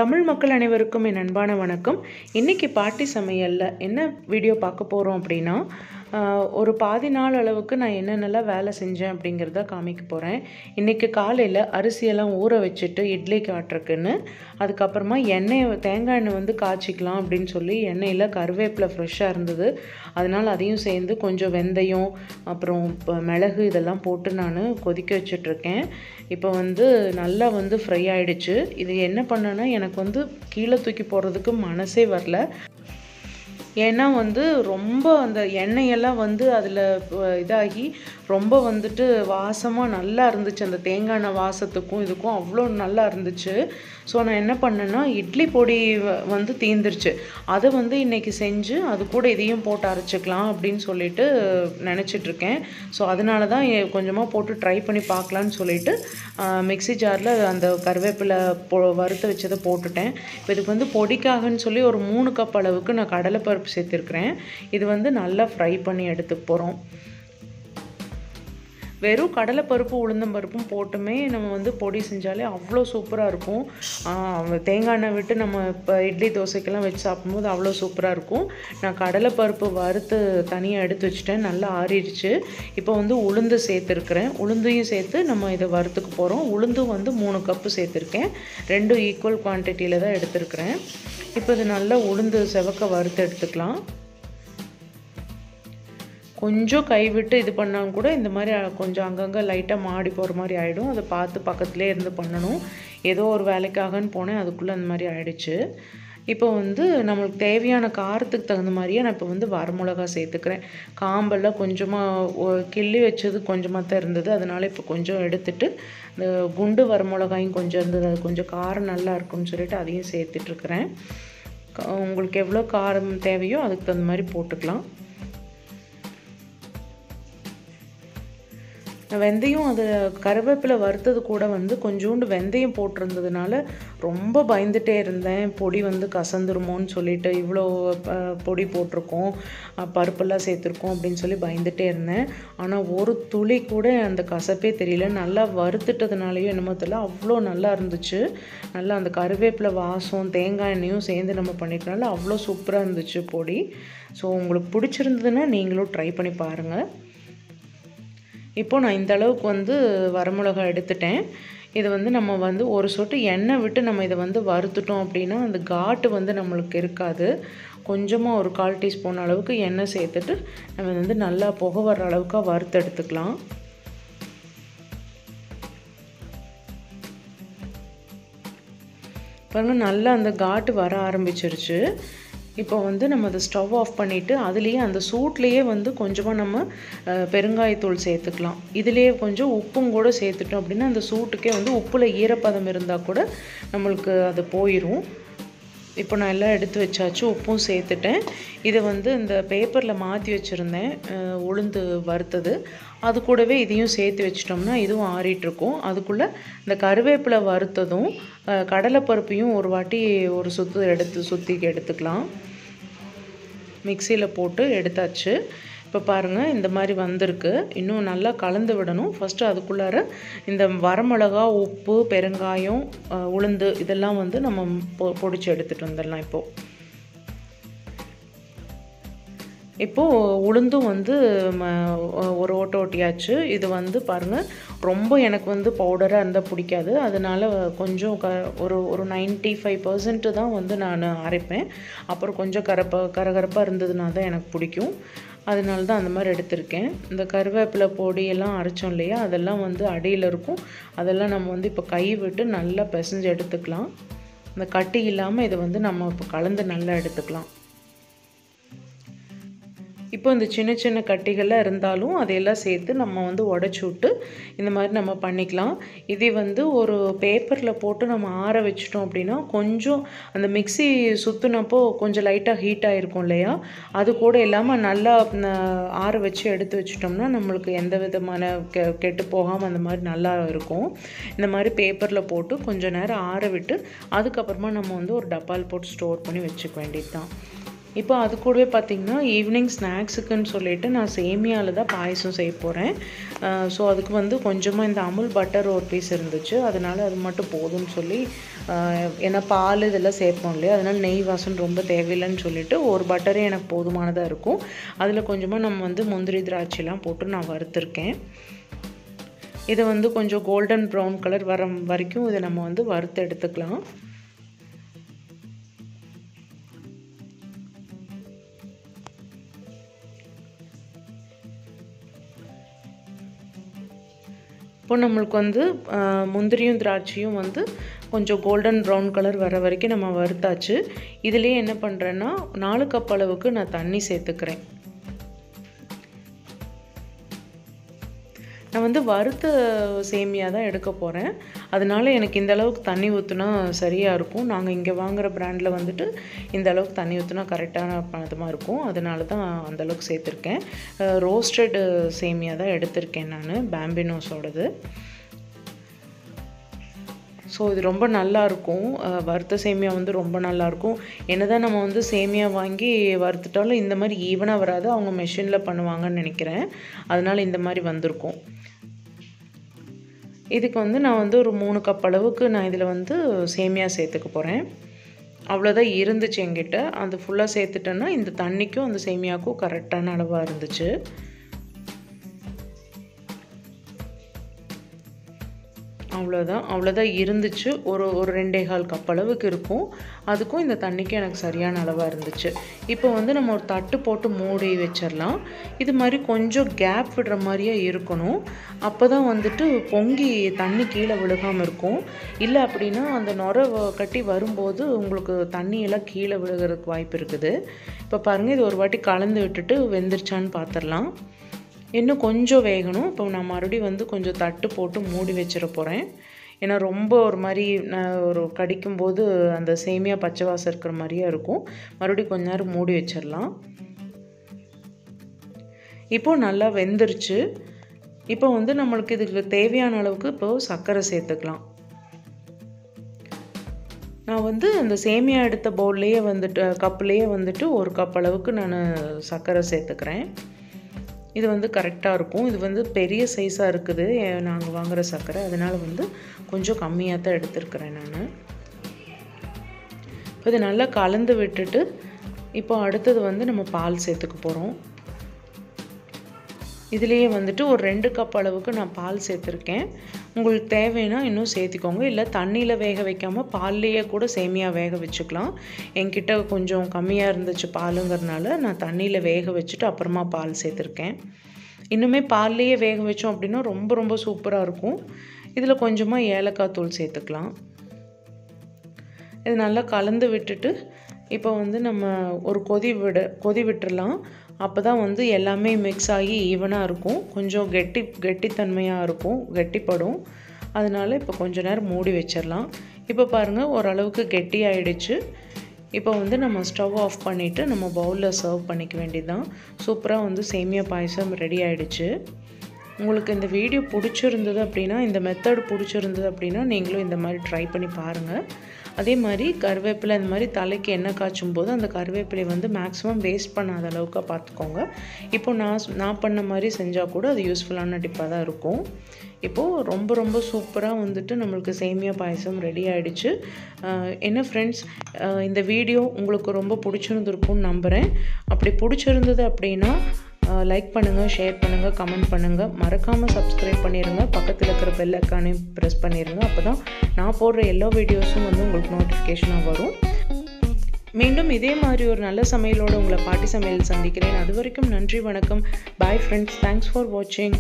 தமிழ் மக்கள் அனைவருக்கும் என் அன்பான வணக்கம். இன்னைக்கு பாட்டி சமையல்ல என்ன வீடியோ பார்க்க போறோம் அப்படின்னா, ஒரு பாதி நாள் அளவுக்கு நான் என்னென்னலாம் வேலை செஞ்சேன் அப்படிங்கிறத காமிக்க போகிறேன். இன்றைக்கி காலையில் அரிசியெல்லாம் ஊற வச்சுட்டு இட்லிக்கு ஆட்டுறக்குன்னு, அதுக்கப்புறமா தேங்காய் எண்ணெய் வந்து காய்ச்சிக்கலாம் அப்படின்னு சொல்லி எண்ணெயில் கருவேப்பிலை ஃப்ரெஷ்ஷாக இருந்தது. அதனால் அதையும் சேர்ந்து கொஞ்சம் வெந்தயம் அப்புறம் மிளகு இதெல்லாம் போட்டு நான் கொதிக்க வச்சிட்ருக்கேன். இப்போ வந்து நல்லா வந்து ஃப்ரை ஆகிடுச்சு. இது என்ன பண்ணேன்னா, எனக்கு வந்து கீழே தூக்கி போடுறதுக்கு மனசே வரல. ஏன்னா வந்து ரொம்ப அந்த எண்ணெயெல்லாம் வந்து அதில் இதாகி ரொம்ப வந்துட்டு வாசமாக நல்லா இருந்துச்சு. அந்த தேங்காய் எண்ணெய் வாசத்துக்கும் இதுக்கும் அவ்வளோ நல்லா இருந்துச்சு. ஸோ நான் என்ன பண்ணேன்னா, இட்லி பொடி வந்து தீந்துருச்சு. அதை வந்து இன்றைக்கி செஞ்சு அது கூட இதையும் போட்டு அரைச்சிக்கலாம் அப்படின்னு சொல்லிட்டு நினச்சிட்ருக்கேன். ஸோ அதனால தான் கொஞ்சமாக போட்டு ட்ரை பண்ணி பார்க்கலான்னு சொல்லிட்டு மிக்ஸி ஜாரில் அந்த கருவேப்பிலை வறுத்து வச்சதை போட்டுட்டேன். இப்போ இதுக்கு வந்து பொடிக்காகன்னு சொல்லி ஒரு 3 கப் அளவுக்கு நான் கடலைப்பருப்பு சேர்த்துருக்குறேன். இது வந்து நல்லா ஃப்ரை பண்ணி எடுத்துக்க போகிறோம். வெறும் கடலைப்பருப்பு உளுந்தம்பருப்பும் போட்டுமே நம்ம வந்து பொடி செஞ்சாலே அவ்வளோ சூப்பராக இருக்கும். தேங்காய் எண்ணெய் விட்டு நம்ம இப்போ இட்லி தோசைக்கெல்லாம் வச்சு சாப்பிடும்போது அவ்வளோ சூப்பராக இருக்கும். நான் கடலைப்பருப்பு வறுத்து தனியாக எடுத்து வச்சுட்டேன். நல்லா ஆறிடுச்சு. இப்போ வந்து உளுந்து சேர்த்துருக்குறேன். உளுந்தையும் சேர்த்து நம்ம இதை வறுத்துக்க போகிறோம். உளுந்தும் வந்து 3 கப்பு சேர்த்துருக்கேன். 2 ஈக்குவல் குவான்டிட்டியில் தான் எடுத்துருக்குறேன். இப்போ இது நல்லா உளுந்து செவக்க வறுத்து எடுத்துக்கலாம். கொஞ்சம் கைவிட்டு இது பண்ணாலும் கூட இந்த மாதிரி கொஞ்சம் அங்கங்கே லைட்டாக மாடி போகிற மாதிரி ஆகிடும். அதை பார்த்து பக்கத்துலேயே இருந்து பண்ணணும். ஏதோ ஒரு வேலைக்காகன்னு போனேன், அதுக்குள்ளே அந்த மாதிரி ஆகிடுச்சு. இப்போ வந்து நம்மளுக்கு தேவையான காரத்துக்கு தகுந்த மாதிரியே நான் இப்போ வந்து வரமிளகா சேர்த்துக்கிறேன். காம்பெல்லாம் கொஞ்சமாக கிள்ளி வச்சது கொஞ்சமாக தான் இருந்தது. அதனால் இப்போ கொஞ்சம் எடுத்துட்டு இந்த குண்டு வரமிளகாயும் கொஞ்சம் இருந்தது. அது கொஞ்சம் காரம் நல்லா இருக்கும்னு சொல்லிட்டு அதையும் சேர்த்துட்ருக்குறேன். உங்களுக்கு எவ்வளோ காரம் தேவையோ அதுக்கு தகுந்த மாதிரி போட்டுக்கலாம். வெந்தயம் அது கருவேப்பிலை வறுத்தது கூட வந்து கொஞ்சோண்டு வெந்தயம் போட்டிருந்ததுனால ரொம்ப பயந்துகிட்டே இருந்தேன். பொடி வந்து கசந்துருமோன்னு சொல்லிட்டு, இவ்வளோ பொடி போட்டிருக்கோம், பருப்பெல்லாம் சேர்த்துருக்கோம் அப்படின்னு சொல்லி பயந்துகிட்டே இருந்தேன். ஆனால் ஒரு துளி கூட அந்த கசப்பே தெரியல. நல்லா வறுத்துட்டதுனாலையும் என்னமோ தெரியல, அவ்வளோ நல்லா இருந்துச்சு. நல்லா அந்த கருவேப்பிலை வாசம் தேங்காய் எண்ணெயும் சேர்ந்து நம்ம பண்ணிக்கிறனால அவ்வளோ சூப்பராக இருந்துச்சு பொடி. ஸோ உங்களுக்கு பிடிச்சிருந்ததுன்னா நீங்களும் ட்ரை பண்ணி பாருங்கள். இப்போது நான் இந்த அளவுக்கு வந்து வரமிளகா எடுத்துட்டேன். இது வந்து நம்ம வந்து ஒரு சொட்டு எண்ணெய் விட்டு நம்ம இதை வந்து வறுத்துட்டோம் அப்படின்னா அந்த காட்டு வந்து நம்மளுக்கு இருக்காது. கொஞ்சமாக ஒரு 1/4 டீஸ்பூன் அளவுக்கு எண்ணெய் சேர்த்துட்டு நம்ம வந்து நல்லா புகை வர்ற அளவுக்கு வறுத்து எடுத்துக்கலாம். பாருங்கள், நல்லா அந்த காட்டு வர ஆரம்பிச்சிருச்சு. இப்போ வந்து நம்ம அதை ஸ்டவ் ஆஃப் பண்ணிவிட்டு அதுலேயே அந்த சூட்லேயே வந்து கொஞ்சமாக நம்ம பெருங்காயத்தூள் சேர்த்துக்கலாம். இதுலேயே கொஞ்சம் உப்பும் கூட சேர்த்துட்டோம் அப்படின்னா அந்த சூட்டுக்கே வந்து உப்பில் ஈரப்பதம் இருந்தால் கூட நம்மளுக்கு அது போயிடும். இப்போ நான் எல்லாம் எடுத்து வச்சாச்சு, உப்பும் சேர்த்துட்டேன். இதை வந்து இந்த பேப்பரில் மாற்றி வச்சுருந்தேன் உளுந்து வறுத்தது. அது கூடவே இதையும் சேர்த்து வச்சிட்டோம்னா இதுவும் ஆறிட்டுருக்கும். அதுக்குள்ளே இந்த கருவேப்பிலை வறுத்ததும் கடலைப்பருப்பையும் ஒரு வாட்டி ஒரு சுற்றி எடுத்துக்கலாம். மிக்சியில் போட்டு எடுத்தாச்சு. இப்போ பாருங்கள், இந்த மாதிரி வந்திருக்கு. இன்னும் நல்லா கலந்து விடணும். ஃபஸ்ட்டு அதுக்குள்ளார இந்த வரமிளகா, உப்பு, பெருங்காயம், உளுந்து இதெல்லாம் வந்து நம்ம பொடிச்சு எடுத்துகிட்டு வந்துடலாம். இப்போது உளுந்தும் வந்து ஒரு ஓட்டியாச்சு. இது வந்து பாருங்கள், ரொம்ப எனக்கு வந்து பவுடராக இருந்தால் பிடிக்காது. அதனால் கொஞ்சம் ஒரு 95% தான் வந்து நான் அரைப்பேன். அப்புறம் கொஞ்சம் கரகரப்பாக இருந்ததுனா தான் எனக்கு பிடிக்கும். அதனால தான் அந்த மாதிரி எடுத்திருக்கேன். இந்த கருவேப்பிலை பொடியெல்லாம் அரைச்சோம் இல்லையா, அதெல்லாம் வந்து அடியில் இருக்கும். அதெல்லாம் நம்ம வந்து இப்போ கை விட்டு நல்லா பிசைஞ்சு எடுத்துக்கலாம். இந்த கட்டி இல்லாமல் இதை வந்து நம்ம இப்போ கலந்து நல்லா எடுத்துக்கலாம். இப்போ இந்த சின்ன சின்ன கட்டிகள்லாம் இருந்தாலும் அதையெல்லாம் சேர்த்து நம்ம வந்து உடச்சி விட்டு இந்த மாதிரி நம்ம பண்ணிக்கலாம். இதே வந்து ஒரு பேப்பரில் போட்டு நம்ம ஆற வச்சிட்டோம் அப்படின்னா கொஞ்சம் அந்த மிக்ஸி சுற்றுனப்போ கொஞ்சம் லைட்டாக ஹீட் ஆகிருக்கும் இல்லையா, அது கூட இல்லாமல் நல்லா ஆற வச்சு எடுத்து வச்சிட்டோம்னா நம்மளுக்கு எந்த விதமான கெட்டு போகாமல் அந்த மாதிரி நல்லா இருக்கும். இந்த மாதிரி பேப்பரில் போட்டு கொஞ்சம் நேரம் ஆற விட்டு அதுக்கப்புறமா நம்ம வந்து ஒரு டப்பால் போட்டு ஸ்டோர் பண்ணி வச்சுக்க வேண்டியது தான். இப்போ அது கூடவே பார்த்திங்கன்னா ஈவினிங் ஸ்நாக்ஸுக்குன்னு சொல்லிட்டு நான் சேமியாவில் தான் பாயசம் செய்ய போகிறேன். ஸோ அதுக்கு வந்து கொஞ்சமாக இந்த அமுல் பட்டர் ஒரு பீஸ் இருந்துச்சு, அதனால் அது மட்டும் போதும்னு சொல்லி, ஏன்னா பால் இதெல்லாம் சேர்ப்போம் இல்லையா, அதனால் நெய் வாசனை ரொம்ப தேவையில்லைன்னு சொல்லிவிட்டு ஒரு பட்டரே எனக்கு போதுமானதாக இருக்கும். அதில் கொஞ்சமாக நம்ம வந்து முந்திரி திராட்சைலாம் போட்டு நான் வறுத்துருக்கேன். இதை வந்து கொஞ்சம் கோல்டன் ப்ரௌன் கலர் வர வரைக்கும் இதை நம்ம வந்து வறுத்து எடுத்துக்கலாம். இப்போ நம்மளுக்கு வந்து முந்திரியும் திராட்சையும் வந்து கொஞ்சம் கோல்டன் ப்ரௌன் கலர் வர வரைக்கும் நம்ம வறுத்தாச்சு. இதுலேயே என்ன பண்ணுறேன்னா 4 கப் அளவுக்கு நான் தண்ணி சேர்த்துக்கிறேன். நான் வந்து வறுத்த சேமியா தான் எடுக்க போகிறேன், அதனால எனக்கு இந்த அளவுக்கு தண்ணி ஊற்றினா சரியாக இருக்கும். நாங்கள் இங்கே வாங்குகிற பிராண்டில் வந்துட்டு இந்த அளவுக்கு தண்ணி ஊற்றினா கரெக்டான பதமாக இருக்கும், அதனால தான் அந்தளவுக்கு சேர்த்துருக்கேன். ரோஸ்டட் சேமியா தான் எடுத்திருக்கேன் நான், பாம்பினோஸோடது. ஸோ இது ரொம்ப நல்லாயிருக்கும், வறுத்த சேமியா வந்து ரொம்ப நல்லாயிருக்கும். என்ன தான் நம்ம வந்து சேமியா வாங்கி வறுத்துட்டாலும் இந்த மாதிரி ஈவனாக வராது, அவங்க மெஷினில் பண்ணுவாங்கன்னு நினைக்கிறேன், அதனால் இந்த மாதிரி வந்திருக்கும். இதுக்கு வந்து நான் வந்து ஒரு 3 கப் அளவுக்கு நான் இதில் வந்து சேமியா சேர்த்துக்க போகிறேன். அவ்வளோதான் இருந்துச்சு என்கிட்ட, அது ஃபுல்லாக சேர்த்துட்டேன்னா இந்த தண்ணிக்கும் அந்த சேமியாவுக்கும் கரெக்டான அளவாக இருந்துச்சு. அவ்வளோதான் இருந்துச்சு. ஒரு 2.25 கப் அளவுக்கு இருக்கும், அதுக்கும் இந்த தண்ணிக்கும் எனக்கு சரியான அளவாக இருந்துச்சு. இப்போ வந்து நம்ம ஒரு தட்டு போட்டு மூடி வச்சிடலாம். இது மாதிரி கொஞ்சம் கேப் விடுற மாதிரியே இருக்கணும், அப்போ தான் வந்துட்டு பொங்கி தண்ணி கீழே விழுகாமல் இருக்கும். இல்லை அப்படின்னா அந்த நுரை கட்டி வரும்போது உங்களுக்கு தண்ணியெல்லாம் கீழே விழுகிறதுக்கு வாய்ப்பு இருக்குது. இப்போ பாருங்கள், இது ஒரு வாட்டி கலந்து விட்டுட்டு வெந்துருச்சான்னு பார்த்துடலாம். இன்னும் கொஞ்சம் வேகணும். இப்போ நான் மறுபடியும் வந்து கொஞ்சம் தட்டு போட்டு மூடி வச்சிட போகிறேன், ஏன்னா ரொம்ப ஒரு மாதிரி ஒரு கடிக்கும்போது அந்த சேமியா பச்சை வாசம் இருக்கிற மாதிரியே இருக்கும். மறுபடியும் கொஞ்ச நேரம் மூடி வச்சிடலாம். இப்போது நல்லா வெந்துருச்சு. இப்போ வந்து நம்மளுக்கு இதுக்கு தேவையான அளவுக்கு இப்போது சர்க்கரை சேர்த்துக்கலாம். நான் வந்து அந்த சேமியா எடுத்த பவுல்லையே வந்துட்டு கப்புலேயே வந்துட்டு 1 கப் அளவுக்கு நான் சர்க்கரை சேர்த்துக்கிறேன். இது வந்து கரெக்டாக இருக்கும். இது வந்து பெரிய சைஸாக இருக்குது நாங்கள் வாங்குகிற சர்க்கரை, அதனால் வந்து கொஞ்சம் கம்மியாக தான் எடுத்துருக்கிறேன் நான். இப்போ இது நல்லா கலந்து விட்டுட்டு இப்போ அடுத்தது வந்து நம்ம பால் சேர்த்துக்க போகிறோம். இதுலேயே வந்துட்டு ஒரு 2 கப் அளவுக்கு நான் பால் சேர்த்துருக்கேன். உங்களுக்கு தேவைன்னா இன்னும் சேர்த்திக்கோங்க, இல்லை தண்ணியில் வேக வைக்காமல் பால்லையே கூட சேமியா வேக வச்சுக்கலாம். என்கிட்ட கொஞ்சம் கம்மியாக இருந்துச்சு பாலுங்கிறதுனால நான் தண்ணியில் வேக வச்சுட்டு அப்புறமா பால் சேர்த்துருக்கேன். இன்னுமே பால்லையே வேக வச்சோம் அப்படின்னா ரொம்ப ரொம்ப சூப்பராக இருக்கும். இதில் கொஞ்சமாக ஏலக்காய் தூள் சேர்த்துக்கலாம். இது நல்லா கலந்து விட்டுட்டு இப்போ வந்து நம்ம ஒரு கொதி விட்டுடலாம். அப்போ தான் வந்து எல்லாமே மிக்ஸ் ஆகி ஈவனாக இருக்கும். கொஞ்சம் கெட்டித்தன்மையாக இருக்கும், கெட்டிப்படும். அதனால் இப்போ கொஞ்ச நேரம் மூடி வச்சிடலாம். இப்போ பாருங்கள், ஓரளவுக்கு கெட்டியாயிடுச்சு. இப்போ வந்து நம்ம ஸ்டவ் ஆஃப் பண்ணிவிட்டு நம்ம பவுலில் சர்வ் பண்ணிக்க வேண்டியதுதான். சூப்பராக வந்து சேமியா பாயசம் ரெடி ஆகிடுச்சு. உங்களுக்கு இந்த வீடியோ பிடிச்சிருந்தது அப்படின்னா, இந்த மெத்தட் பிடிச்சிருந்தது அப்படின்னா நீங்களும் இந்த மாதிரி ட்ரை பண்ணி பாருங்கள். அதே மாதிரி கருவேப்பிலை இந்த மாதிரி தலைக்கு எண்ணெய் காய்ச்சும் போது அந்த கருவேப்பிலை வந்து மேக்ஸிமம் வேஸ்ட் பண்ணாத அளவுக்கு பார்த்துக்கோங்க. இப்போ நான் பண்ண மாதிரி செஞ்சால் கூட அது யூஸ்ஃபுல்லான டிப்பாக தான் இருக்கும். இப்போது ரொம்ப ரொம்ப சூப்பராக வந்துட்டு நம்மளுக்கு சேமியா பாயசம் ரெடி ஆகிடுச்சு. என்ன ஃப்ரெண்ட்ஸ், இந்த வீடியோ உங்களுக்கு ரொம்ப பிடிச்சிருந்துருக்கும்னு நம்புகிறேன். அப்படி பிடிச்சிருந்தது அப்படின்னா லைக் பண்ணுங்கள், ஷேர் பண்ணுங்கள், கமெண்ட் பண்ணுங்கள். மறக்காமல் சப்ஸ்கிரைப் பண்ணிடுங்க. பக்கத்தில் இருக்கிற பெல் ஐக்கானையும் ப்ரெஸ் பண்ணிடுங்க. அப்போ தான் நான் போடுற எல்லா வீடியோஸும் வந்து உங்களுக்கு நோட்டிஃபிகேஷனாக வரும். மீண்டும் இதே மாதிரி ஒரு நல்ல சமையலோடு உங்களை பாட்டி சமையல் சந்திக்கிறேன். அது வரைக்கும் நன்றி, வணக்கம். பாய் ஃப்ரெண்ட்ஸ், தேங்க்ஸ் ஃபார் வாட்சிங்.